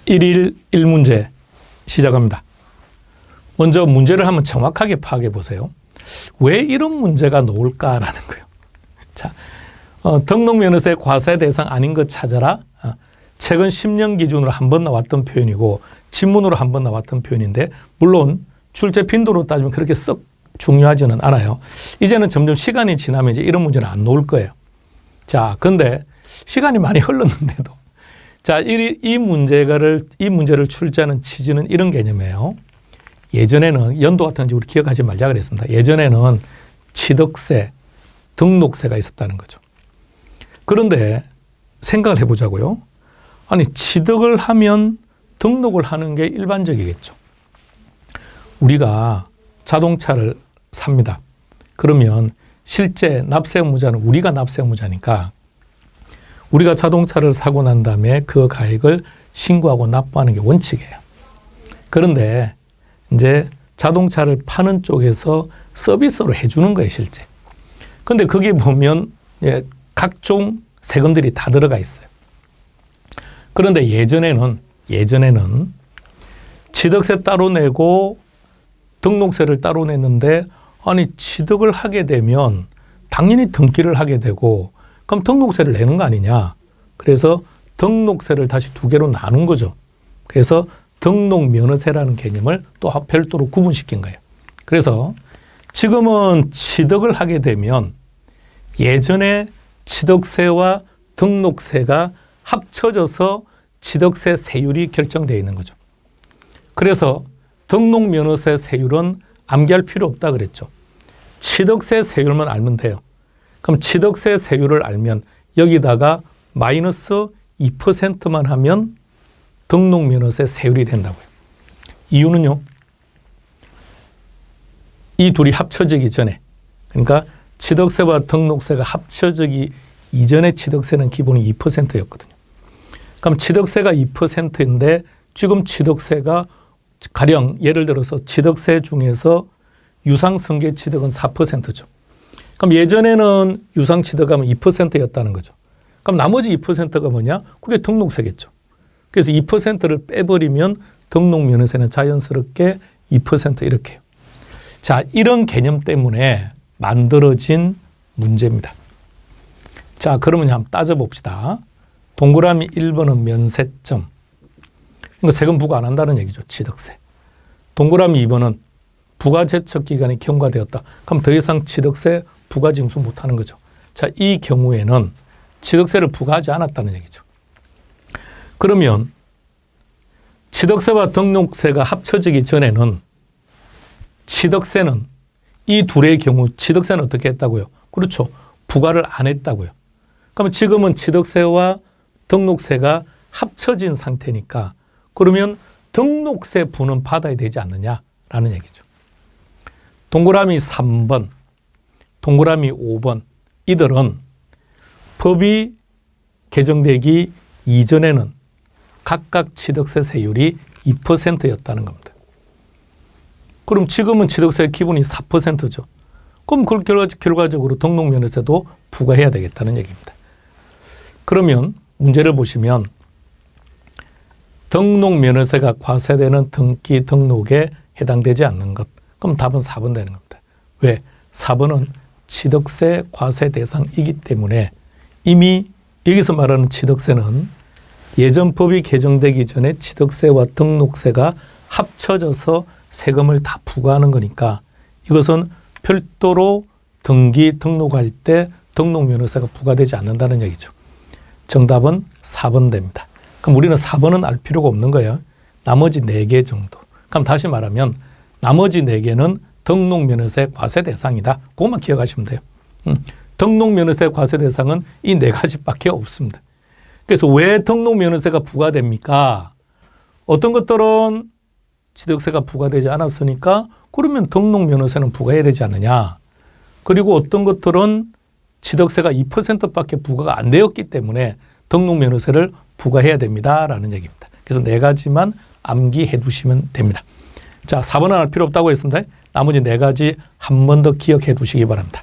1일 1문제 시작합니다. 먼저 문제를 한번 정확하게 파악해 보세요. 왜 이런 문제가 나올까라는 거예요. 자, 등록면허세 과세 대상 아닌 것 찾아라. 최근 10년 기준으로 한 번 나왔던 표현이고 지문으로 한 번 나왔던 표현인데 물론 출제 빈도로 따지면 그렇게 썩 중요하지는 않아요. 이제는 점점 시간이 지나면 이제 이런 문제는 안 나올 거예요. 자, 근데 시간이 많이 흘렀는데도 자, 이 문제를 출제하는 취지는 이런 개념이에요. 예전에는 연도 같은 거 우리 기억하지 말자 그랬습니다. 예전에는 취득세, 등록세가 있었다는 거죠. 그런데 생각을 해보자고요. 아니, 취득을 하면 등록을 하는 게 일반적이겠죠. 우리가 자동차를 삽니다. 그러면 실제 납세 의무자는 우리가 납세 의무자니까 우리가 자동차를 사고 난 다음에 그 가액을 신고하고 납부하는 게 원칙이에요. 그런데 이제 자동차를 파는 쪽에서 서비스로 해주는 거예요, 실제. 근데 거기 보면 각종 세금들이 다 들어가 있어요. 그런데 예전에는 취득세 따로 내고 등록세를 따로 냈는데 아니 취득을 하게 되면 당연히 등기를 하게 되고 그럼 등록세를 내는 거 아니냐. 그래서 등록세를 다시 두 개로 나눈 거죠. 그래서 등록면허세라는 개념을 또 별도로 구분시킨 거예요. 그래서 지금은 취득을 하게 되면 예전에 취득세와 등록세가 합쳐져서 취득세 세율이 결정되어 있는 거죠. 그래서 등록면허세 세율은 암기할 필요 없다 그랬죠. 취득세 세율만 알면 돼요. 그럼 취득세 세율을 알면 여기다가 마이너스 2%만 하면 등록면허세 세율이 된다고요. 이유는요. 이 둘이 합쳐지기 전에 그러니까 취득세와 등록세가 합쳐지기 이전에 취득세는 기본이 2%였거든요. 그럼 취득세가 2%인데 지금 취득세가 가령 예를 들어서 취득세 중에서 유상승계 취득은 4%죠. 그럼 예전에는 유상취득하면 2%였다는 거죠. 그럼 나머지 2%가 뭐냐? 그게 등록세겠죠. 그래서 2%를 빼버리면 등록면허세는 자연스럽게 2% 이렇게 해요. 자, 이런 개념 때문에 만들어진 문제입니다. 자, 그러면 한번 따져봅시다. 동그라미 1번은 면세점. 이거 세금 부과 안 한다는 얘기죠. 취득세. 동그라미 2번은 부가제척 기간이 경과되었다. 그럼 더 이상 취득세 부과 징수 못하는 거죠. 자, 이 경우에는 취득세를 부과하지 않았다는 얘기죠. 그러면 취득세와 등록세가 합쳐지기 전에는 취득세는 이 둘의 경우 취득세는 어떻게 했다고요? 그렇죠. 부과를 안 했다고요. 그러면 지금은 취득세와 등록세가 합쳐진 상태니까 그러면 등록세 부는 받아야 되지 않느냐라는 얘기죠. 동그라미 3번, 동그라미 5번 이들은 법이 개정되기 이전에는 각각 취득세 세율이 2%였다는 겁니다. 그럼 지금은 취득세 기본이 4%죠. 그럼 그 결과적으로 등록면허세도 부과해야 되겠다는 얘기입니다. 그러면 문제를 보시면 등록면허세가 과세되는 등기 등록에 해당되지 않는 것. 그럼 답은 4번 되는 겁니다. 왜? 4번은 취득세 과세 대상이기 때문에 이미 여기서 말하는 취득세는 예전 법이 개정되기 전에 취득세와 등록세가 합쳐져서 세금을 다 부과하는 거니까 이것은 별도로 등기 등록할 때 등록면허세가 부과되지 않는다는 얘기죠. 정답은 4번 됩니다. 그럼 우리는 4번은 알 필요가 없는 거예요. 나머지 4개 정도. 그럼 다시 말하면 나머지 4개는 등록면허세 과세 대상이다. 그것만 기억하시면 돼요. 등록면허세 과세 대상은 이 4가지밖에 없습니다. 그래서 왜 등록면허세가 부과됩니까? 어떤 것들은 취득세가 부과되지 않았으니까 그러면 등록면허세는 부과해야 되지 않느냐. 그리고 어떤 것들은 취득세가 2%밖에 부과가 안 되었기 때문에 등록면허세를 부과해야 됩니다라는 얘기입니다. 그래서 4가지만 암기해 두시면 됩니다. 자, 4번은 알 필요 없다고 했습니다. 나머지 4가지 한 번 더 기억해 두시기 바랍니다.